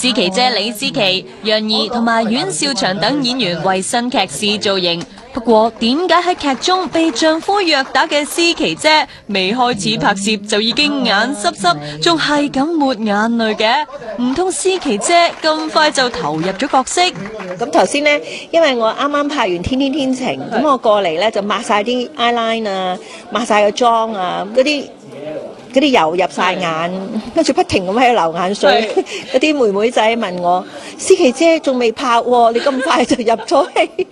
思琪姐李思琪、楊怡同埋阮兆祥等演員為新劇試造型。不過點解喺劇中被丈夫虐打嘅思琪姐未開始拍攝就已經眼濕濕，仲係咁抹眼淚嘅？唔通思琪姐咁快就投入咗角色？咁頭先呢，因為我啱啱拍完《天天天晴》，咁我過嚟呢就抹晒啲 eyeline 啊，抹晒個妝啊，嗰啲油入晒眼，跟住不停咁喺度流眼水。嗰啲妹妹仔問我：思琪姐仲未拍喎，你咁快就入咗戲？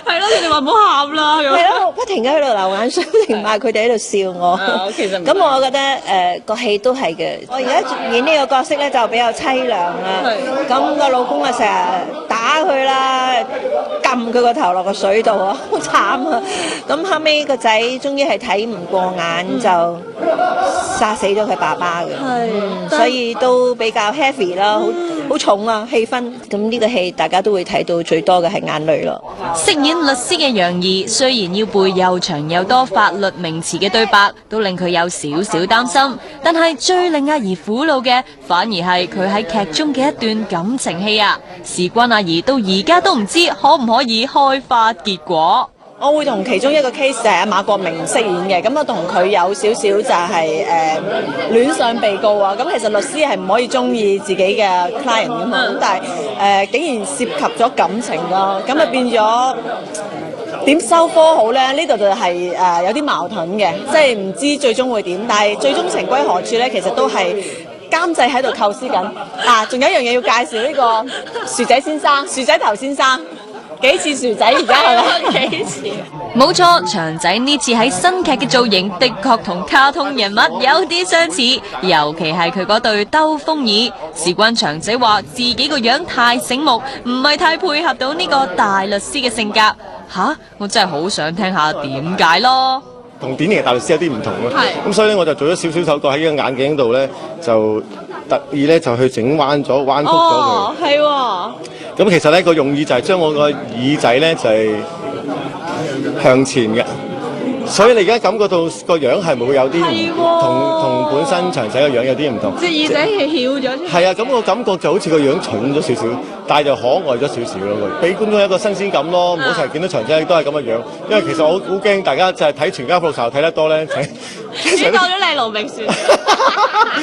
係咯，你哋話唔好喊啦。係咯，不停喺度流眼水，不停罵佢哋喺度笑我。咁我覺得個戲都係嘅。我而家演呢個角色咧就比較凄涼啦。咁個老公啊成日打佢啦，撳佢個頭落個水度啊，好慘啊！咁後尾個仔終於係睇唔過眼就殺死咗佢爸爸嘅，所以都比較 heavy 啦，好重啊氣氛。咁呢個戲大家都會睇到最多嘅係眼淚咯。飾演律師嘅楊怡雖然要背又長又多法律名詞嘅對白，都令佢有少少擔心，但係最令阿怡苦惱嘅，反而係佢喺劇中嘅一段感情戲啊！事關阿怡到而家都唔知可唔可以開花結果。我會同其中一個 case 就係馬國明飾演嘅，咁我同佢有少少就係戀上被告啊。咁其實律師係唔可以中意自己嘅 client 㗎嘛，咁但係竟然涉及咗感情咯，咁啊變咗點收科好咧？呢度就係有啲矛盾嘅，即係唔知最終會點，但係最終情歸何處咧？其實都係監製喺度構思緊。仲有一樣嘢要介紹呢個薯仔先生、薯仔頭先生。幾似薯仔而家係咪？幾似？冇錯，祥仔呢次喺新劇嘅造型的確同卡通人物有啲相似，尤其係佢嗰對兜風耳。事關祥仔話自己個樣太醒目，唔係太配合到呢個大律師嘅性格。我真係好想聽下點解咯。同典型嘅大律師有啲唔同咯，咁所以咧我就做咗少少手腳喺呢個眼鏡度咧，就特意咧就去整彎曲咗佢。係喎。咁其實咧個用意就係將我個耳仔咧就係向前嘅，所以你而家感覺到個樣係咪會有啲同本身祥仔個樣有啲唔同？隻耳仔係翹咗。係啊，咁個感覺就好似個樣重咗少少，但係就可愛咗少少咯，俾觀眾一個新鮮感咯。唔好成日見到祥仔都係咁嘅樣，因為其實我好驚大家就係睇全家福睇得多咧，你當咗你係盧覓雪。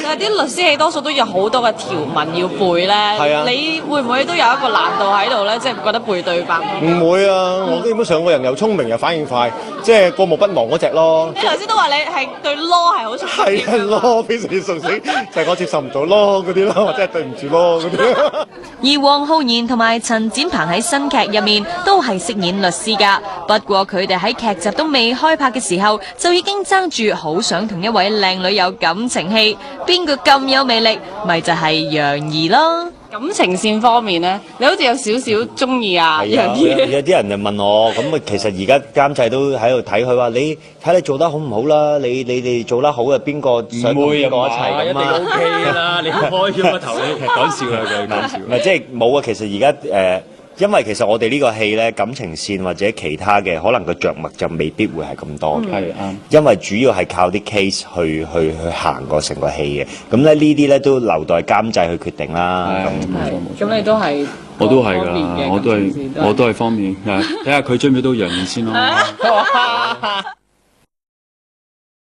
但係啲律師戲多數都有好多嘅條文要背咧，你會唔會都有一個難度喺度咧？即係覺得背對白？唔會啊，我基本上個人又聰明又反應快，即係過目不忘嗰隻咯。你頭先都話你係對 law 係好熟悉。係啊，law 非常之熟悉，就係我接受唔到 law 嗰啲咯，或者係對唔住 law 嗰啲。而黃浩然同埋陳展鵬喺新劇入面都係飾演律師㗎，不過佢哋喺劇集都未開拍嘅時候，就已經爭住好想同一位靚女有感情戲。邊個咁有魅力？咪就係楊怡咯。感情線方面咧，你好似有少少中意啊楊怡。有啲人就問我，咁啊其實而家監製都喺度睇佢話，你睇你做得好唔好啦？你哋做得好啊，邊個想同邊個一齊咁啊？一定 OK 啦，你開咗個頭，你講笑啦，佢講笑。唔係即係冇啊，其實而家因為其實我哋呢個戲咧，感情線或者其他嘅，可能個着墨就未必會係咁多嘅。係啱。因為主要係靠啲 case 去行過成個戲嘅。咁咧呢啲咧都留待監製去決定啦。咁你都係？我都係㗎，我都係方面。睇下佢追唔追到楊怡先咯。